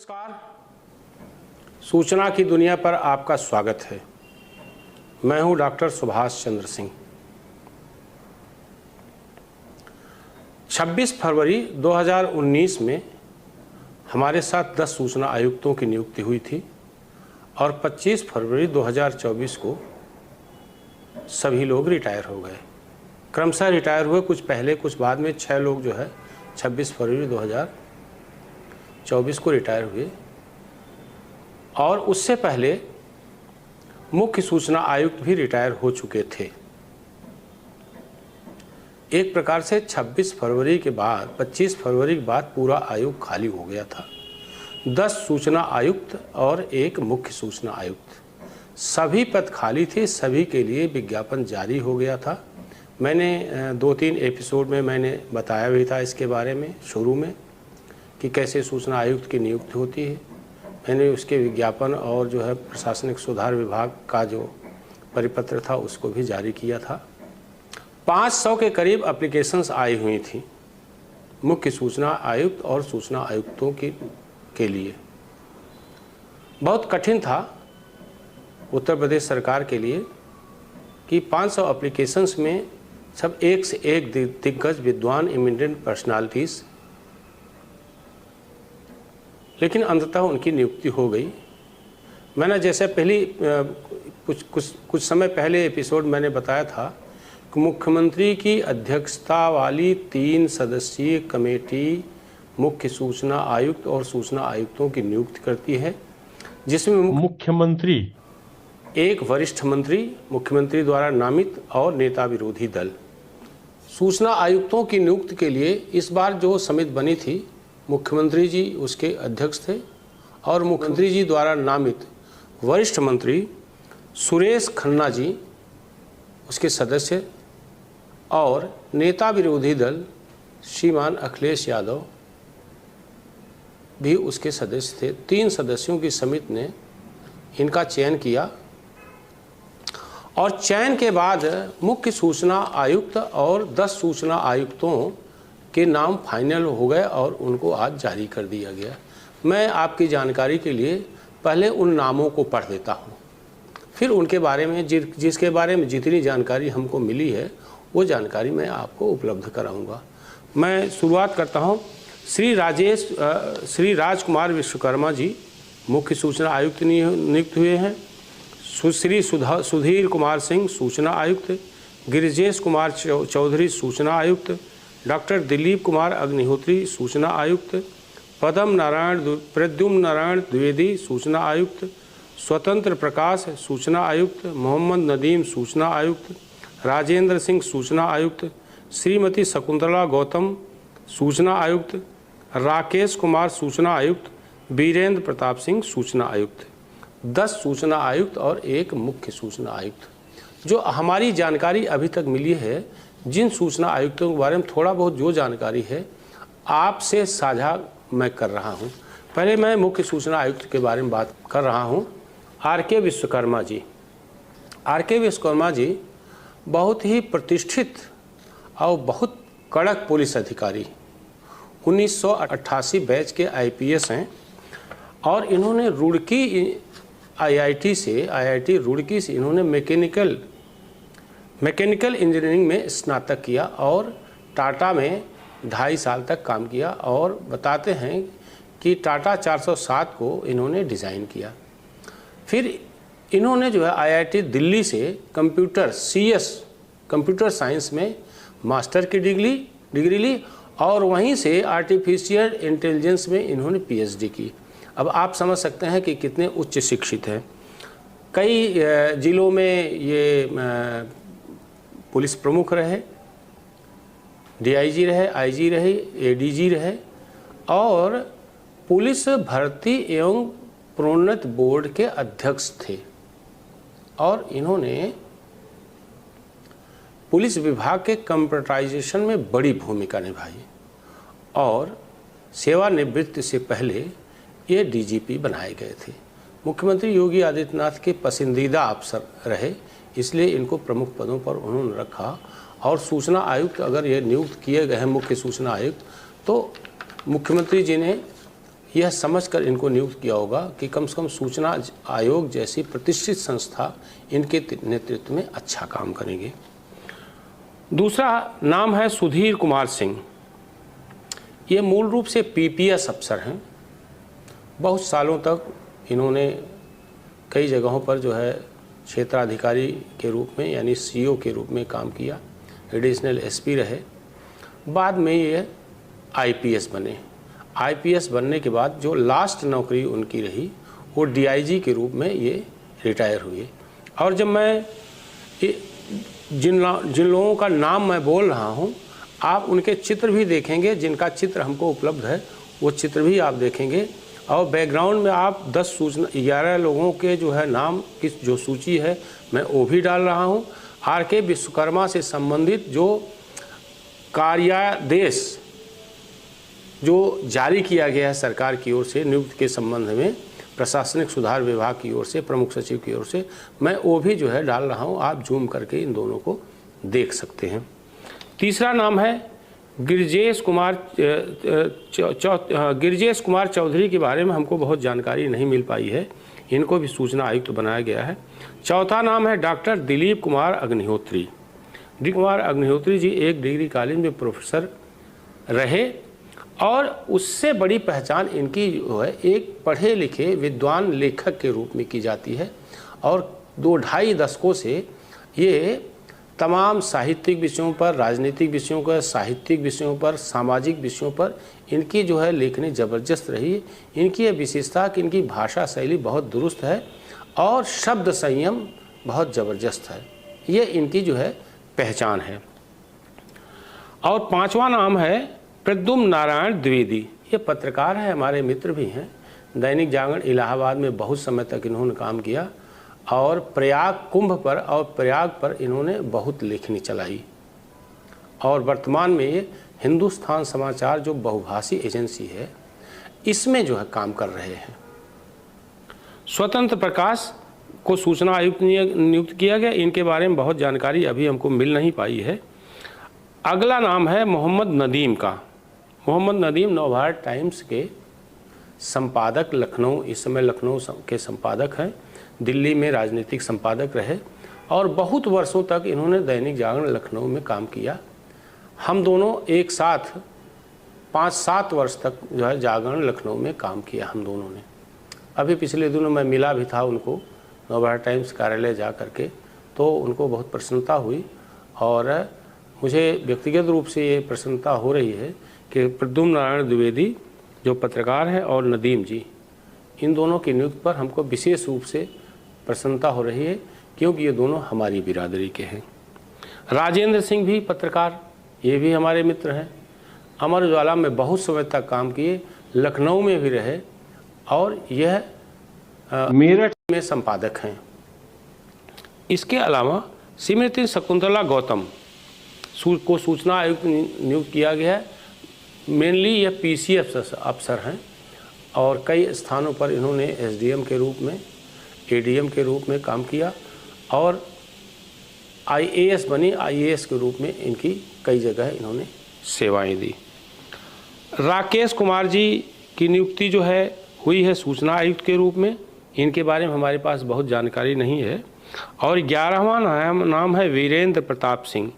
नमस्कार। सूचना की दुनिया पर आपका स्वागत है। मैं हूं डॉक्टर सुभाष चंद्र सिंह। 26 फरवरी 2019 में हमारे साथ 10 सूचना आयुक्तों की नियुक्ति हुई थी और 25 फरवरी 2024 को सभी लोग रिटायर हो गए। क्रमशः रिटायर हुए, कुछ पहले कुछ बाद में। 6 लोग जो है 26 फरवरी 2024 को रिटायर हुए और उससे पहले मुख्य सूचना आयुक्त भी रिटायर हो चुके थे। एक प्रकार से 26 फरवरी के बाद 25 फरवरी के बाद पूरा आयोग खाली हो गया था। 10 सूचना आयुक्त और एक मुख्य सूचना आयुक्त, सभी पद खाली थे। सभी के लिए विज्ञापन जारी हो गया था। मैंने 2-3 एपिसोड में मैंने बताया भी था इसके बारे में शुरू में कि कैसे सूचना आयुक्त की नियुक्ति होती है। मैंने उसके विज्ञापन और जो है प्रशासनिक सुधार विभाग का जो परिपत्र था उसको भी जारी किया था। 500 के करीब एप्लीकेशंस आई हुई थी मुख्य सूचना आयुक्त और सूचना आयुक्तों के लिए। बहुत कठिन था उत्तर प्रदेश सरकार के लिए कि 500 एप्लीकेशंस में सब एक से एक दिग्गज विद्वान इमिनेंट पर्सनालिटीज़, लेकिन अंततः उनकी नियुक्ति हो गई। मैंने जैसे कुछ समय पहले एपिसोड मैंने बताया था कि मुख्यमंत्री की अध्यक्षता वाली 3 सदस्यीय कमेटी मुख्य सूचना आयुक्त और सूचना आयुक्तों की नियुक्ति करती है, जिसमें मुख्यमंत्री, एक वरिष्ठ मंत्री मुख्यमंत्री द्वारा नामित और नेता विरोधी दल। सूचना आयुक्तों की नियुक्ति के लिए इस बार जो समिति बनी थी, मुख्यमंत्री जी उसके अध्यक्ष थे और मुख्यमंत्री जी द्वारा नामित वरिष्ठ मंत्री सुरेश खन्ना जी उसके सदस्य और नेता विरोधी दल श्रीमान अखिलेश यादव भी उसके सदस्य थे। 3 सदस्यों की समिति ने इनका चयन किया और चयन के बाद मुख्य सूचना आयुक्त और 10 सूचना आयुक्तों के नाम फाइनल हो गए और उनको आज जारी कर दिया गया। मैं आपकी जानकारी के लिए पहले उन नामों को पढ़ देता हूँ, फिर उनके बारे में जिसके बारे में जितनी जानकारी हमको मिली है वो जानकारी मैं आपको उपलब्ध कराऊंगा। मैं शुरुआत करता हूँ। श्री राजकुमार विश्वकर्मा जी मुख्य सूचना आयुक्त नियुक्त हुए हैं। श्री सुधीर कुमार सिंह सूचना आयुक्त, गिरिजेश कुमार चौधरी सूचना आयुक्त, डॉक्टर दिलीप कुमार अग्निहोत्री सूचना आयुक्त, प्रद्युम्न नारायण द्विवेदी सूचना आयुक्त, स्वतंत्र प्रकाश सूचना आयुक्त, मोहम्मद नदीम सूचना आयुक्त, राजेंद्र सिंह सूचना आयुक्त, श्रीमती शकुंतला गौतम सूचना आयुक्त, राकेश कुमार सूचना आयुक्त, वीरेंद्र प्रताप सिंह सूचना आयुक्त। 10 सूचना आयुक्त और एक मुख्य सूचना आयुक्त। जो हमारी जानकारी अभी तक मिली है, जिन सूचना आयुक्तों के बारे में थोड़ा बहुत जो जानकारी है आपसे साझा मैं कर रहा हूं। पहले मैं मुख्य सूचना आयुक्त के बारे में बात कर रहा हूं। आर.के. विश्वकर्मा जी। आर.के. विश्वकर्मा जी बहुत ही प्रतिष्ठित और बहुत कड़क पुलिस अधिकारी, 1988 बैच के IPS हैं और इन्होंने रुड़की IIT रुड़की से इन्होंने मैकेनिकल इंजीनियरिंग में स्नातक किया और टाटा में 2.5 साल तक काम किया और बताते हैं कि टाटा 407 को इन्होंने डिज़ाइन किया। फिर इन्होंने जो है IIT दिल्ली से कंप्यूटर साइंस में मास्टर की डिग्री ली और वहीं से आर्टिफिशियल इंटेलिजेंस में इन्होंने PhD की। अब आप समझ सकते हैं कि कितने उच्च शिक्षित हैं। कई जिलों में ये पुलिस प्रमुख रहे, DIG रहे, IG रहे, ADG रहे और पुलिस भर्ती एवं प्रोन्नति बोर्ड के अध्यक्ष थे और इन्होंने पुलिस विभाग के कंप्यूटराइजेशन में बड़ी भूमिका निभाई और सेवानिवृत्ति से पहले ये DGP बनाए गए थे। मुख्यमंत्री योगी आदित्यनाथ के पसंदीदा अफसर रहे, इसलिए इनको प्रमुख पदों पर उन्होंने रखा। और सूचना आयुक्त अगर ये नियुक्त किए गए हैं मुख्य सूचना आयुक्त, तो मुख्यमंत्री जी ने यह समझकर इनको नियुक्त किया होगा कि कम से कम सूचना आयोग जैसी प्रतिष्ठित संस्था इनके नेतृत्व में अच्छा काम करेंगे। दूसरा नाम है सुधीर कुमार सिंह। ये मूल रूप से पीपीएस अफसर हैं। बहुत सालों तक इन्होंने कई जगहों पर जो है क्षेत्राधिकारी के रूप में यानी सीओ के रूप में काम किया, एडिशनल एसपी रहे। बाद में ये आईपीएस बने। आईपीएस बनने के बाद जो लास्ट नौकरी उनकी रही वो डीआईजी के रूप में ये रिटायर हुए। और जब मैं जिन लोगों का नाम मैं बोल रहा हूँ, आप उनके चित्र भी देखेंगे, जिनका चित्र हमको उपलब्ध है वो चित्र भी आप देखेंगे। और बैकग्राउंड में आप 11 लोगों के जो है नाम की जो सूची है मैं वो भी डाल रहा हूँ। आर.के. विश्वकर्मा से संबंधित जो कार्यादेश जो जारी किया गया है सरकार की ओर से नियुक्ति के संबंध में, प्रशासनिक सुधार विभाग की ओर से, प्रमुख सचिव की ओर से, मैं वो भी जो है डाल रहा हूँ। आप जूम करके इन दोनों को देख सकते हैं। तीसरा नाम है गिरिजेश कुमार चौधरी के बारे में हमको बहुत जानकारी नहीं मिल पाई है। इनको भी सूचना आयुक्त बनाया गया है। चौथा नाम है डॉक्टर दिलीप कुमार अग्निहोत्री। दिलीप कुमार अग्निहोत्री जी एक डिग्री कॉलेज में प्रोफेसर रहे और उससे बड़ी पहचान इनकी जो है एक पढ़े लिखे विद्वान लेखक के रूप में की जाती है। और 2-2.5 दशकों से ये तमाम साहित्यिक विषयों पर, राजनीतिक विषयों पर, साहित्यिक विषयों पर, सामाजिक विषयों पर इनकी जो है लेखनी ज़बरदस्त रही है। इनकी यह विशेषता कि इनकी भाषा शैली बहुत दुरुस्त है और शब्द संयम बहुत ज़बरदस्त है। ये इनकी जो है पहचान है। और पांचवा नाम है प्रद्युम्न नारायण द्विवेदी। ये पत्रकार हैं, हमारे मित्र भी हैं। दैनिक जागरण इलाहाबाद में बहुत समय तक इन्होंने काम किया और प्रयाग कुंभ पर और प्रयाग पर इन्होंने बहुत लेखनी चलाई। और वर्तमान में ये हिंदुस्तान समाचार जो बहुभाषी एजेंसी है इसमें जो है काम कर रहे हैं। स्वतंत्र प्रकाश को सूचना आयुक्त नियुक्त किया गया। इनके बारे में बहुत जानकारी अभी हमको मिल नहीं पाई है। अगला नाम है मोहम्मद नदीम का। मोहम्मद नदीम नवभारत टाइम्स के संपादक, लखनऊ, इस समय लखनऊ के संपादक हैं। दिल्ली में राजनीतिक संपादक रहे और बहुत वर्षों तक इन्होंने दैनिक जागरण लखनऊ में काम किया। हम दोनों एक साथ 5-7 वर्ष तक जो है जागरण लखनऊ में काम किया हम दोनों ने। अभी पिछले दिनों मैं मिला भी था उनको नवभारत टाइम्स कार्यालय जा करके, तो उनको बहुत प्रसन्नता हुई। और मुझे व्यक्तिगत रूप से ये प्रसन्नता हो रही है कि प्रद्युम्न नारायण द्विवेदी जो पत्रकार हैं और नदीम जी, इन दोनों की नियुक्ति पर हमको विशेष रूप से प्रसन्नता हो रही है क्योंकि ये दोनों हमारी बिरादरी के हैं। राजेंद्र सिंह भी पत्रकार, ये भी हमारे मित्र हैं। अमर उजाला में बहुत समय तक काम किए, लखनऊ में भी रहे और यह मेरठ में संपादक हैं। इसके अलावा श्रीमती शकुंतला गौतम को सूचना आयुक्त नियुक्त किया गया है। मेनली यह पीसी अफसर हैं और कई स्थानों पर इन्होंने एसडीएम के रूप में, एडीएम के रूप में काम किया और आईएएस बनी, आईएएस के रूप में इनकी कई जगह इन्होंने सेवाएं दी। राकेश कुमार जी की नियुक्ति जो है हुई है सूचना आयुक्त के रूप में। इनके बारे में हमारे पास बहुत जानकारी नहीं है। और 11वां नाम है वीरेंद्र प्रताप सिंह।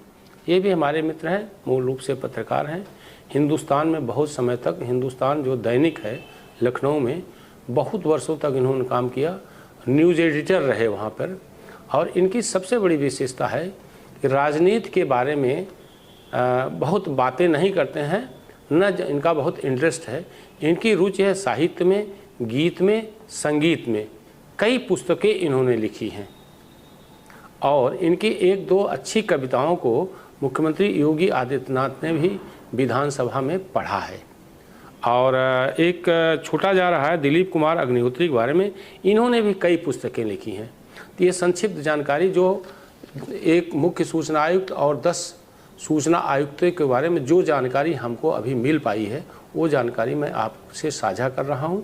ये भी हमारे मित्र हैं, मूल रूप से पत्रकार हैं। हिंदुस्तान में बहुत समय तक, हिंदुस्तान जो दैनिक है लखनऊ में, बहुत वर्षों तक इन्होंने काम किया, न्यूज़ एडिटर रहे वहाँ पर। और इनकी सबसे बड़ी विशेषता है कि राजनीति के बारे में बहुत बातें नहीं करते हैं, न इनका बहुत इंटरेस्ट है। इनकी रुचि है साहित्य में, गीत में, संगीत में। कई पुस्तकें इन्होंने लिखी हैं और इनकी 1-2 अच्छी कविताओं को मुख्यमंत्री योगी आदित्यनाथ ने भी विधानसभा में पढ़ा है। और एक छोटा जा रहा है दिलीप कुमार अग्निहोत्री के बारे में, इन्होंने भी कई पुस्तकें लिखी हैं। तो ये संक्षिप्त जानकारी जो एक मुख्य सूचना आयुक्त और 10 सूचना आयुक्तों के बारे में जो जानकारी हमको अभी मिल पाई है वो जानकारी मैं आपसे साझा कर रहा हूँ।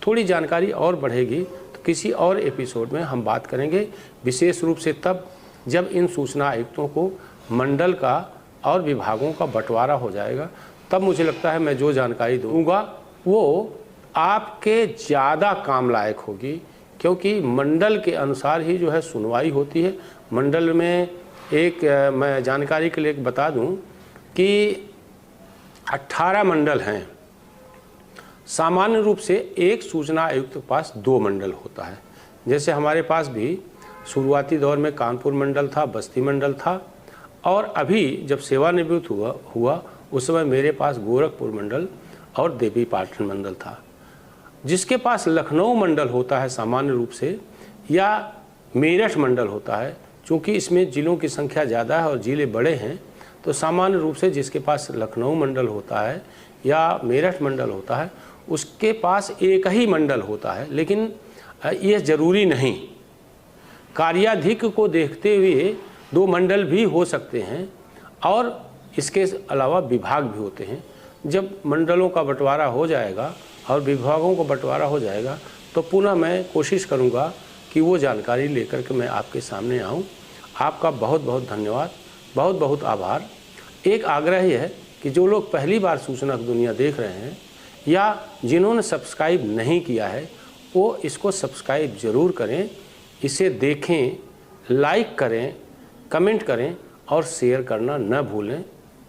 थोड़ी जानकारी और बढ़ेगी तो किसी और एपिसोड में हम बात करेंगे, विशेष रूप से तब जब इन सूचना आयुक्तों को मंडल का और विभागों का बंटवारा हो जाएगा। तब मुझे लगता है मैं जो जानकारी दूंगा वो आपके ज़्यादा काम लायक होगी, क्योंकि मंडल के अनुसार ही जो है सुनवाई होती है। मंडल में एक मैं जानकारी के लिए बता दूं कि 18 मंडल हैं। सामान्य रूप से एक सूचना आयुक्त के पास 2 मंडल होता है। जैसे हमारे पास भी शुरुआती दौर में कानपुर मंडल था, बस्ती मंडल था, और अभी जब सेवानिवृत्त हुआ उस समय मेरे पास गोरखपुर मंडल और देवीपाटन मंडल था। जिसके पास लखनऊ मंडल होता है सामान्य रूप से, या मेरठ मंडल होता है, चूँकि इसमें ज़िलों की संख्या ज़्यादा है और ज़िले बड़े हैं, तो सामान्य रूप से जिसके पास लखनऊ मंडल होता है या मेरठ मंडल होता है उसके पास एक ही मंडल होता है। लेकिन ये ज़रूरी नहीं, कार्याधिक को देखते हुए 2 मंडल भी हो सकते हैं, और इसके अलावा विभाग भी होते हैं। जब मंडलों का बंटवारा हो जाएगा और विभागों का बंटवारा हो जाएगा तो पुनः मैं कोशिश करूंगा कि वो जानकारी लेकर के मैं आपके सामने आऊं। आपका बहुत बहुत धन्यवाद, बहुत बहुत आभार। एक आग्रह ही है कि जो लोग पहली बार सूचना की दुनिया देख रहे हैं या जिन्होंने सब्सक्राइब नहीं किया है वो इसको सब्सक्राइब ज़रूर करें, इसे देखें, लाइक करें, कमेंट करें और शेयर करना न भूलें।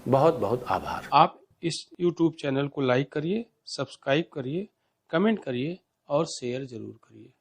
बहुत बहुत आभार। आप इस YouTube चैनल को लाइक करिए, सब्सक्राइब करिए, कमेंट करिए और शेयर ज़रूर करिए।